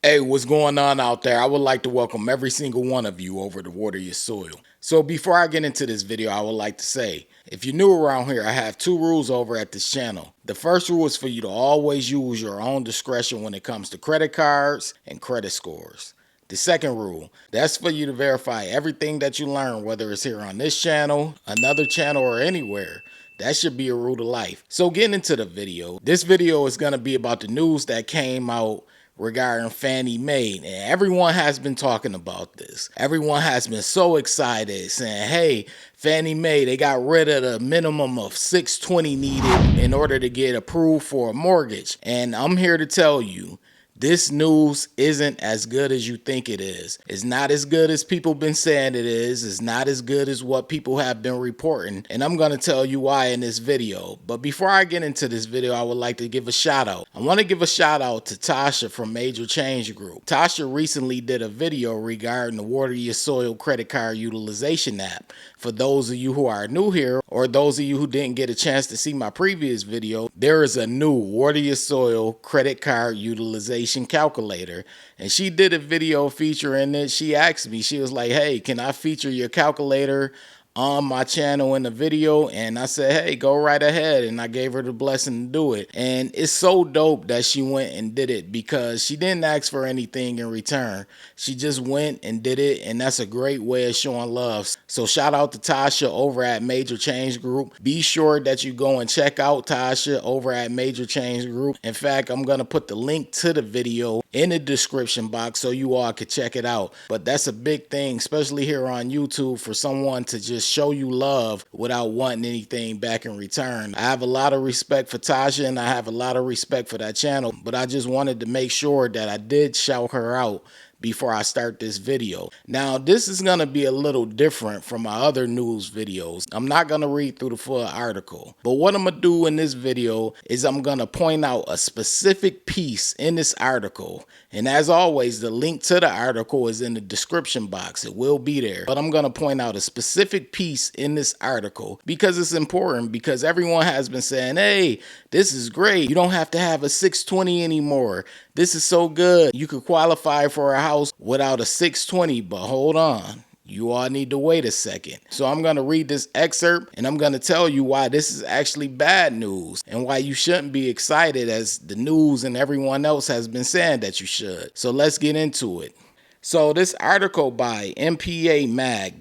Hey, what's going on out there? I would like to welcome every single one of you over to Water Your Soil. So before I get into this video, I would like to say, if you're new around here, I have two rules over at this channel. The first rule is for you to always use your own discretion when it comes to credit cards and credit scores. The second rule, that's for you to verify everything that you learn, whether it's here on this channel, another channel, or anywhere. That should be a rule to life. So getting into the video, this video is going to be about the news that came out regarding Fannie Mae, and everyone has been talking about this. Everyone has been so excited, saying, hey, Fannie Mae, they got rid of the minimum of 620 needed in order to get approved for a mortgage. And I'm here to tell you, this news isn't as good as you think it is. It's not as good as people been saying it is. It's not as good as what people have been reporting. And I'm going to tell you why in this video. But before I get into this video, I would like to give a shout out. I want to give a shout out to Tasha from Major Change Group. Tasha recently did a video regarding the Water Your Soil credit card utilization app. For those of you who are new here, or those of you who didn't get a chance to see my previous video, there is a new Water Your Soil credit card utilization calculator, and she did a video featuring it. She asked me, she was like, hey, can I feature your calculator on my channel in the video? And I said, hey, go right ahead. And I gave her the blessing to do it. And it's so dope that she went and did it, because she didn't ask for anything in return. She just went and did it, and that's a great way of showing love. So shout out to Tasha over at Major Change Group. Be sure that you go and check out Tasha over at Major Change Group. In fact, I'm going to put the link to the video in the description box so you all could check it out. But that's a big thing, especially here on YouTube, for someone to just show you love without wanting anything back in return. I have a lot of respect for Tasha, and I have a lot of respect for that channel, but I just wanted to make sure that I did shout her out before I start this video. Now, this is going to be a little different from my other news videos. I'm not going to read through the full article, but what I'm going to do in this video is I'm going to point out a specific piece in this article. And as always, the link to the article is in the description box. It will be there. But I'm going to point out a specific piece in this article because it's important, because everyone has been saying, hey, this is great. You don't have to have a 620 anymore. This is so good. You could qualify for a house without a 620, but hold on. You all need to wait a second. So I'm going to read this excerpt, and I'm going to tell you why this is actually bad news and why you shouldn't be excited as the news and everyone else has been saying that you should. So let's get into it. So this article by mpamag.com.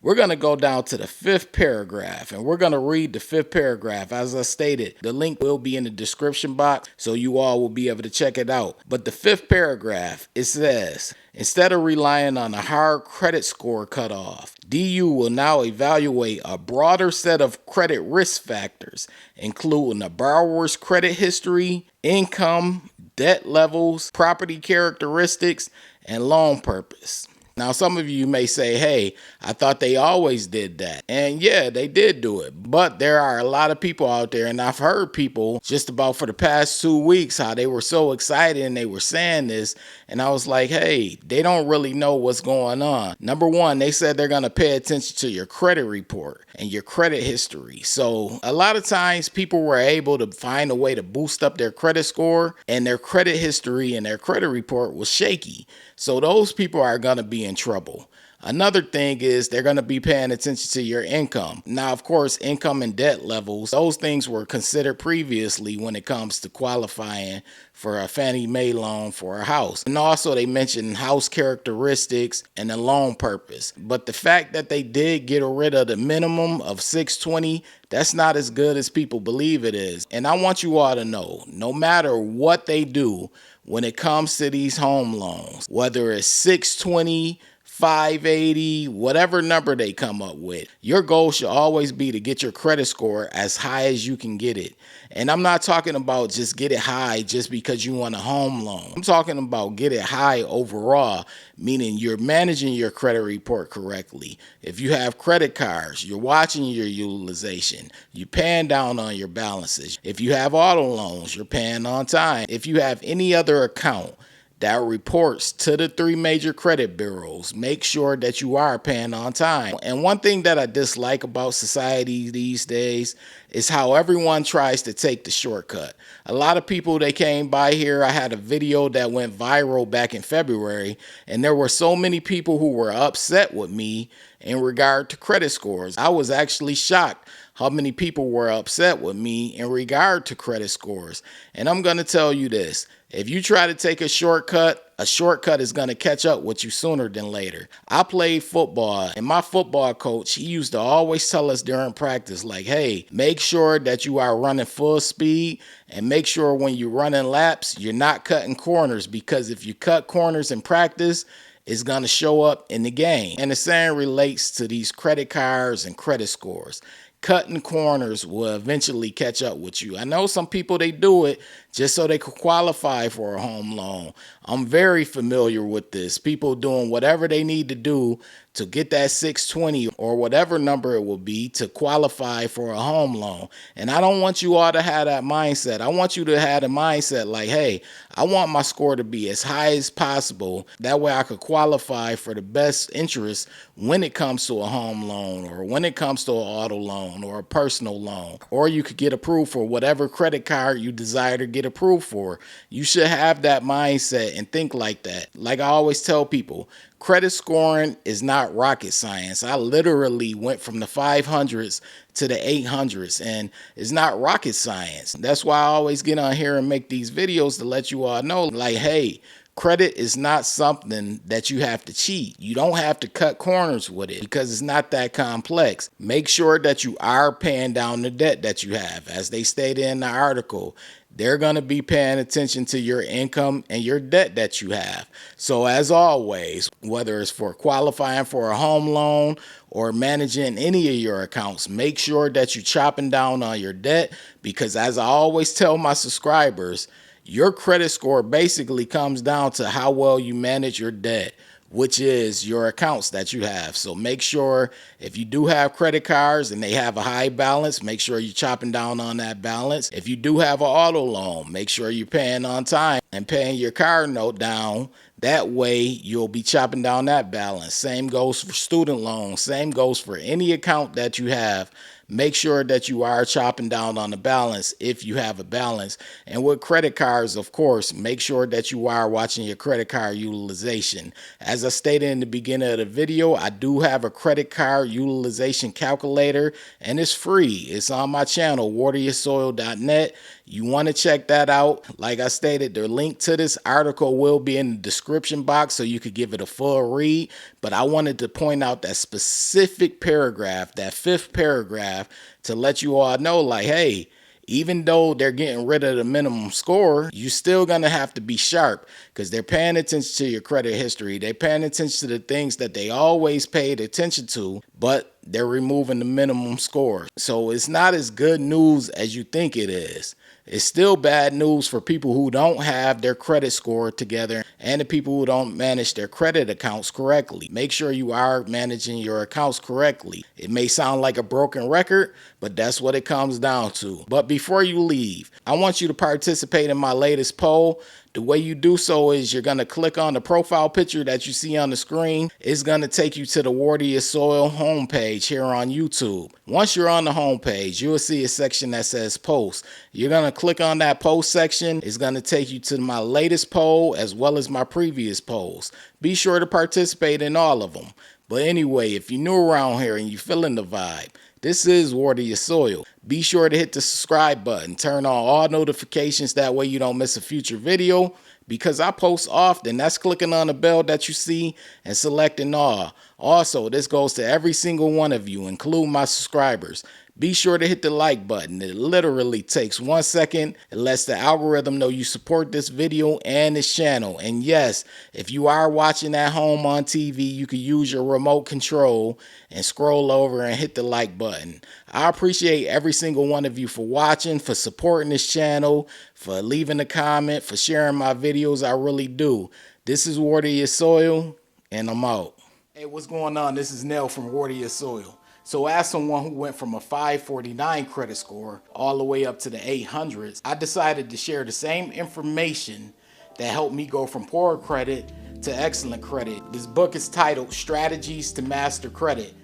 We're going to go down to the fifth paragraph, and we're going to read the fifth paragraph. As I stated, the link will be in the description box, so you all will be able to check it out. But the fifth paragraph, it says, instead of relying on a hard credit score cutoff, DU will now evaluate a broader set of credit risk factors, including the borrower's credit history, income, debt levels, property characteristics, and loan purpose. Now, some of you may say, hey, I thought they always did that. And yeah, they did do it. But there are a lot of people out there, and I've heard people just about for the past 2 weeks how they were so excited and they were saying this. And I was like, hey, they don't really know what's going on. Number one, they said they're going to pay attention to your credit report and your credit history. So a lot of times people were able to find a way to boost up their credit score, and their credit history and their credit report was shaky. So those people are going to be in trouble. Another thing is they're going to be paying attention to your income. Now, of course, income and debt levels, those things were considered previously when it comes to qualifying for a Fannie Mae loan for a house. And also they mentioned house characteristics and the loan purpose. But the fact that they did get rid of the minimum of 620, that's not as good as people believe it is. And I want you all to know, no matter what they do when it comes to these home loans, whether it's 620, 580, whatever number they come up with, your goal should always be to get your credit score as high as you can get it. And I'm not talking about just get it high just because you want a home loan. I'm talking about get it high overall, meaning you're managing your credit report correctly. If you have credit cards, you're watching your utilization, you're paying down on your balances. If you have auto loans, you're paying on time. If you have any other account that reports to the three major credit bureaus. Make sure that you are paying on time. And one thing that I dislike about society these days is how everyone tries to take the shortcut. A lot of people, they came by here. I had a video that went viral back in February, and there were so many people who were upset with me in regard to credit scores. I was actually shocked how many people were upset with me in regard to credit scores. And I'm going to tell you this. If you try to take a shortcut is going to catch up with you sooner than later. I played football, and my football coach, he used to always tell us during practice, like, hey, make sure that you are running full speed, and make sure when you're running laps, you're not cutting corners, because if you cut corners in practice, it's going to show up in the game. And the same relates to these credit cards and credit scores. Cutting corners will eventually catch up with you. I know some people, they do it just so they could qualify for a home loan. I'm very familiar with this. People doing whatever they need to do to get that 620 or whatever number it will be to qualify for a home loan. And I don't want you all to have that mindset. I want you to have the mindset like, hey, I want my score to be as high as possible. That way I could qualify for the best interest when it comes to a home loan, or when it comes to an auto loan or a personal loan, or you could get approved for whatever credit card you desire to get approved for. You should have that mindset and think like that. Like I always tell people, credit scoring is not rocket science. I literally went from the 500s to the 800s, and it's not rocket science. That's why I always get on here and make these videos to let you all know, like, hey, credit is not something that you have to cheat. You don't have to cut corners with it, because it's not that complex. Make sure that you are paying down the debt that you have. As they stated in the article, they're going to be paying attention to your income and your debt that you have. So as always, whether it's for qualifying for a home loan or managing any of your accounts, make sure that you're chopping down on your debt, because as I always tell my subscribers, your credit score basically comes down to how well you manage your debt, which is your accounts that you have. So make sure if you do have credit cards and they have a high balance, make sure you're chopping down on that balance. If you do have an auto loan, make sure you're paying on time and paying your car note down. That way you'll be chopping down that balance. Same goes for student loans. Same goes for any account that you have. Make sure that you are chopping down on the balance if you have a balance. And with credit cards, of course, make sure that you are watching your credit card utilization. As I stated in the beginning of the video, I do have a credit card utilization calculator, and it's free. It's on my channel, wateryoursoil.net. You want to check that out. Like I stated, the link to this article will be in the description box so you could give it a full read. But I wanted to point out that specific paragraph, that fifth paragraph, to let you all know, like, hey, even though they're getting rid of the minimum score, you're still going to have to be sharp, because they're paying attention to your credit history. They're paying attention to the things that they always paid attention to, but they're removing the minimum score. So it's not as good news as you think it is. It's still bad news for people who don't have their credit score together and the people who don't manage their credit accounts correctly. Make sure you are managing your accounts correctly. It may sound like a broken record, but that's what it comes down to. But before you leave, I want you to participate in my latest poll. The way you do so is you're going to click on the profile picture that you see on the screen. It's going to take you to the Water Your Soil homepage here on YouTube. Once you're on the homepage, you'll see a section that says post. You're going to click on that post section. It's going to take you to my latest poll as well as my previous polls. Be sure to participate in all of them. But anyway, if you're new around here and you're feeling the vibe, this is Water Your Soil. Be sure to hit the subscribe button. Turn on all notifications. That way you don't miss a future video, because I post often. That's clicking on the bell that you see and selecting all. Also, this goes to every single one of you, including my subscribers. Be sure to hit the like button. It literally takes 1 second. It lets the algorithm know you support this video and this channel. And yes, if you are watching at home on TV, you can use your remote control and scroll over and hit the like button. I appreciate every single one of you for watching, for supporting this channel, for leaving a comment, for sharing my videos. I really do. This is Water Your Soil, and I'm out. Hey, what's going on? This is Nell from Water Your Soil. So as someone who went from a 549 credit score all the way up to the 800s, I decided to share the same information that helped me go from poor credit to excellent credit. This book is titled Strategies to Master Credit.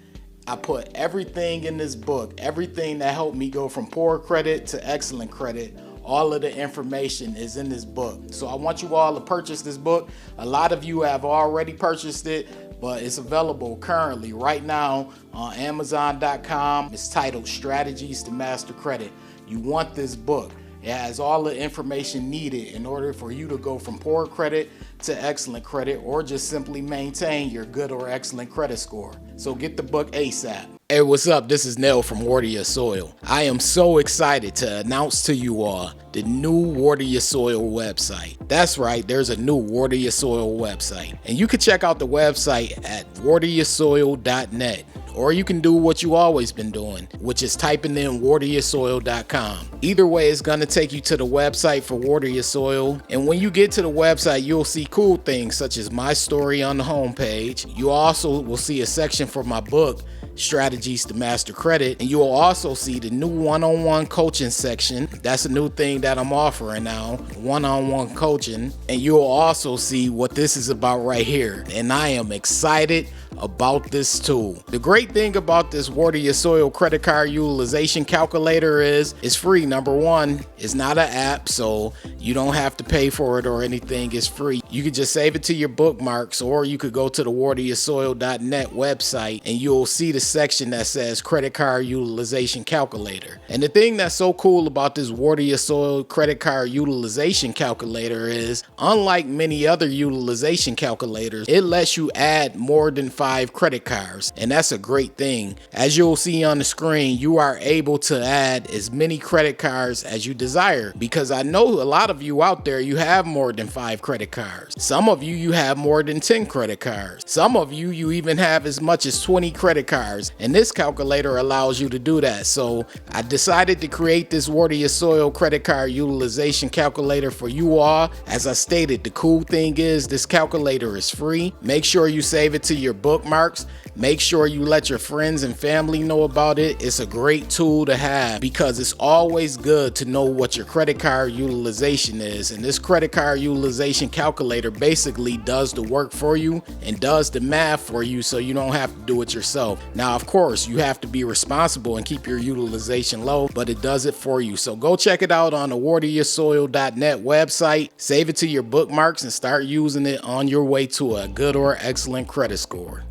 I put everything in this book, everything that helped me go from poor credit to excellent credit. All of the information is in this book. So I want you all to purchase this book. A lot of you have already purchased it, but it's available currently right now on Amazon.com. It's titled Strategies to Master Credit. You want this book. It has all the information needed in order for you to go from poor credit to excellent credit, or just simply maintain your good or excellent credit score. So get the book ASAP. Hey, what's up? This is Nell from Water Your Soil. I am so excited to announce to you all the new Water Your Soil website. That's right, there's a new Water Your Soil website. And you can check out the website at wateryoursoil.net. Or you can do what you always been doing, which is typing in wateryoursoil.com. Either way, it's gonna take you to the website for Water Your Soil. And when you get to the website, you'll see cool things such as my story on the homepage. You also will see a section for my book, Strategies to Master Credit, and you will also see the new one-on-one coaching section. That's a new thing that I'm offering now, one-on-one coaching. And you'll also see what this is about right here. And I am excited about this tool. The great thing about this Water Your Soil credit card utilization calculator is it's free. Number one, it's not an app, so you don't have to pay for it or anything. It's free. You could just save it to your bookmarks, or you could go to the wateryoursoil.net website and you'll see the section that says credit card utilization calculator. And the thing that's so cool about this Water Your Soil credit card utilization calculator is, unlike many other utilization calculators, it lets you add more than 5 credit cards, and that's a great thing. As you'll see on the screen, you are able to add as many credit cards as you desire, because I know a lot of you out there, you have more than 5 credit cards. Some of you have more than 10 credit cards. Some of you even have as much as 20 credit cards, and this calculator allows you to do that. So I decided to create this Water Your Soil credit card utilization calculator for you all. As I stated, the cool thing is this calculator is free. Make sure you save it to your bookmarks. Make sure you let your friends and family know about it. It's a great tool to have because it's always good to know what your credit card utilization is. And this credit card utilization calculator basically does the work for you and does the math for you, so you don't have to do it yourself. Now, of course, you have to be responsible and keep your utilization low, but it does it for you. So go check it out on the wateryoursoil.net website. Save it to your bookmarks and start using it on your way to a good or excellent credit score.